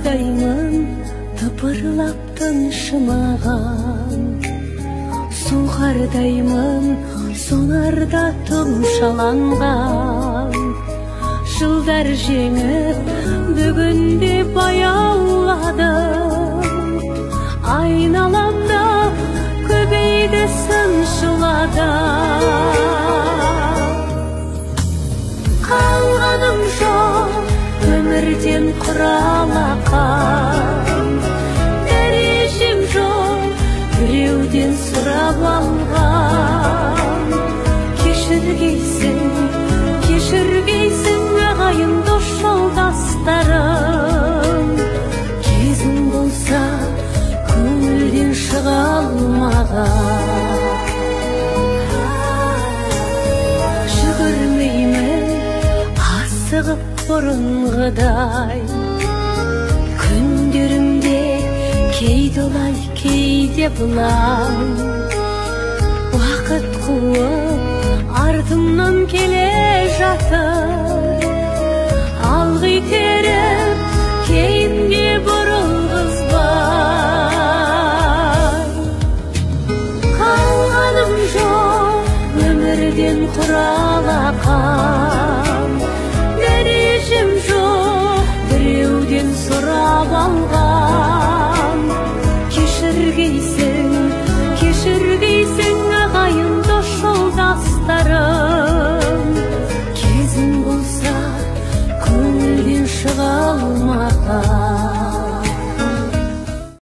Сұрдаймын тыпырлап тыншымаған, сұңқардаймын сонарда тұмшаланған. Жылдар жеңіп бүгінде баяуладым, айналамда көбейді сыншылады. Қалғаным жоқ өмірден құралақан, дәрежем жоқ біреуден сұрап алған. Кешіргейсің, кешіргейсің ағайын дос жолдастарым, кезім болса көңілден шыға алмаған. Жүгірмеймін асығып бұрынғыдай, күндерімде кейде олай кейде бұлай. Уақыт қуып артымнан келе жатыр, алғы итеріп кейінге бұрылғызбай. Қалғаным жоқ өмірден құралақан, дәрежем жоқ біреуден сұрап алған. Кешіргейсің,